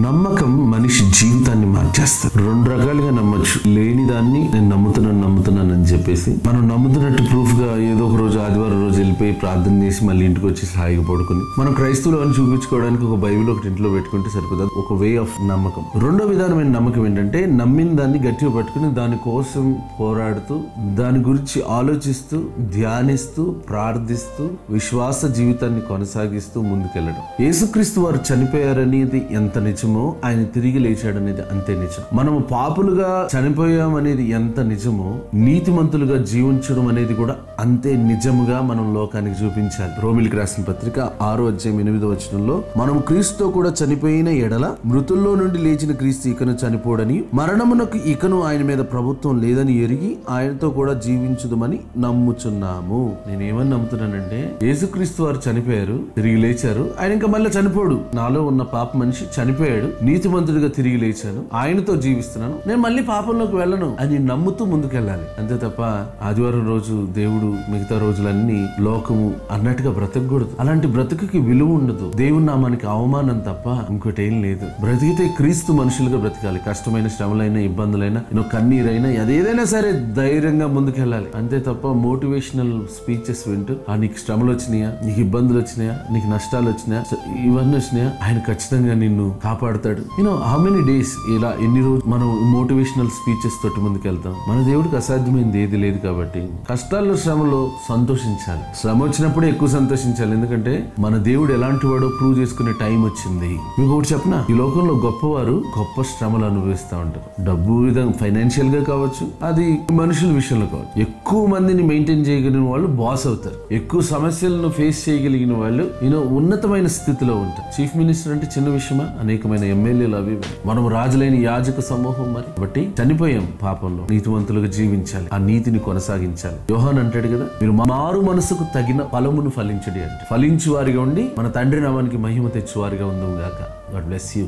నమ్మకం మనిషి జీవితాన్ని మార్చేస్తుంది. రెండు రకాలుగా నమ్మొచ్చు. లేని దాన్ని నేను నమ్ముతున్నాను అని చెప్పేసి మనం నమ్ముతున్నట్టు ప్రూఫ్ గా ఏదో ఒక రోజు ఆదివారం రోజు వెళ్ళిపోయి ప్రార్థన చేసి మళ్ళీ ఇంటికి వచ్చి హాయిగా పడుకుని మనం క్రైస్తవులు అని చూపించుకోవడానికి ఒక బైబిల్ ఒకటి ఇంట్లో పెట్టుకుంటే సరిపోతుంది. ఒక వే ఆఫ్ నమ్మకం. రెండో విధానమైన నమ్మకం ఏంటంటే నమ్మిన దాన్ని గట్టిగా పట్టుకుని దానికోసం పోరాడుతూ దాని గురించి ఆలోచిస్తూ ధ్యానిస్తూ ప్రార్థిస్తూ విశ్వాస జీవితాన్ని కొనసాగిస్తూ ముందుకెళ్ళడం. యేసుక్రీస్తు వారు చనిపోయారనేది ఎంత నిజమో ఆయన తిరిగి లేచాడనేది అంతే నిజం. మనము పాపులుగా చనిపోయాం అనేది ఎంత నిజమో నీతిమంతులుగా జీవించడం అనేది కూడా అంతే నిజముగా మనం లోకానికి చూపించాలి. రోమిలికి రాసిన పత్రిక 6వ అధ్యాయం 8వ వచనంలో మనం క్రీస్తుతో కూడా చనిపోయిన ఎడల మృతుల్లో నుండి లేచిన క్రీస్తు ఇకను చనిపోడని మరణమునకు ఇకను ఆయన మీద ప్రభుత్వం లేదని ఎరిగి ఆయనతో కూడా జీవించుదమని నమ్ముచున్నాము. నేనేమని నమ్ముతున్నానంటే యేసుక్రీస్తు వారు చనిపోయారు, తిరిగి లేచారు. ఆయన ఇంకా మళ్ళీ చనిపోడు. నాలో ఉన్న పాప మనిషి చనిపోయాడు, నీతిమంతుడిగా తిరిగి లేచాను, ఆయనతో జీవిస్తున్నాను, నేను మళ్ళీ పాపంలోకి వెళ్ళను అని నమ్ముతూ ముందుకెళ్ళాలి. అంతే తప్ప ఆదివారం రోజు దేవుడు మిగతా రోజులన్నీ లోకము అన్నట్టుగా బ్రతకూడదు. అలాంటి బ్రతుకుకి విలువ ఉండదు. దేవుని నామానికి అవమానం తప్ప ఇంకోటి ఏం లేదు. బ్రతికితే క్రీస్తు మనుషులుగా బ్రతకాలి. కష్టమైన శ్రమలైనా ఇబ్బందులైనా కన్నీరైనా అదేదైనా సరే ధైర్యంగా ముందుకెళ్ళాలి. అంతే తప్ప మోటివేషనల్ స్పీచెస్ వింటూ నీకు శ్రమలు వచ్చినాయా, నీకు ఇబ్బందులు వచ్చినాయా, నీకు నష్టాలు వచ్చినాయా, ఇవన్నీ వచ్చినాయా, ఆయన ఖచ్చితంగా నిన్ను కాపాడుతాడు. హౌ మెనీ డేస్ ఇలా ఎన్ని రోజులు మనం మోటివేషనల్ స్పీచెస్ తోటి ముందుకెళ్తాం? మన దేవుడికి అసాధ్యమైంది ఏది లేదు. కాబట్టి కష్టాల్లో శ్రమలో సంతోషించాలి. శ్రమ వచ్చినప్పుడే ఎక్కువ సంతోషించాలి. ఎందుకంటే మన దేవుడు ఎలాంటి వాడో ప్రూవ్ చేసుకునే టైం వచ్చింది. మీకు ఒకటి చెప్పనా, ఈ లోకంలో గొప్పవారు గొప్ప శ్రమలు అనుభవిస్తూ ఉంటారు. డబ్బు విధంగా ఫైనాన్షియల్ గా కావచ్చు, అది మనుషుల విషయంలో కావచ్చు. ఎక్కువ మందిని మెయింటైన్ చేయగలిగిన వాళ్ళు బాస్ అవుతారు. ఎక్కువ సమస్యలను ఫేస్ చేయగలిగిన వాళ్ళు ఉన్నతమైన స్థితిలో ఉంటారు. చీఫ్ మినిస్టర్ అంటే చిన్న విషయమా? అనేకమైన ఎమ్మెల్యేలు అవి. మనం రాజులైన యాజక సమూహం. మరి కాబట్టి చనిపోయాం పాపంలో, నీతివంతులుగా జీవించాలి, ఆ నీతిని కొనసాగించాలి. యోహాన్ అంటాడు కదా, మీరు మారు మనసుకు తగిన ఫలమును ఫలించడి అంటే. ఫలించు వారిగా ఉండి మన తండ్రి నామానికి మహిమ తెచ్చువారిగా ఉందాం గాక. God bless you.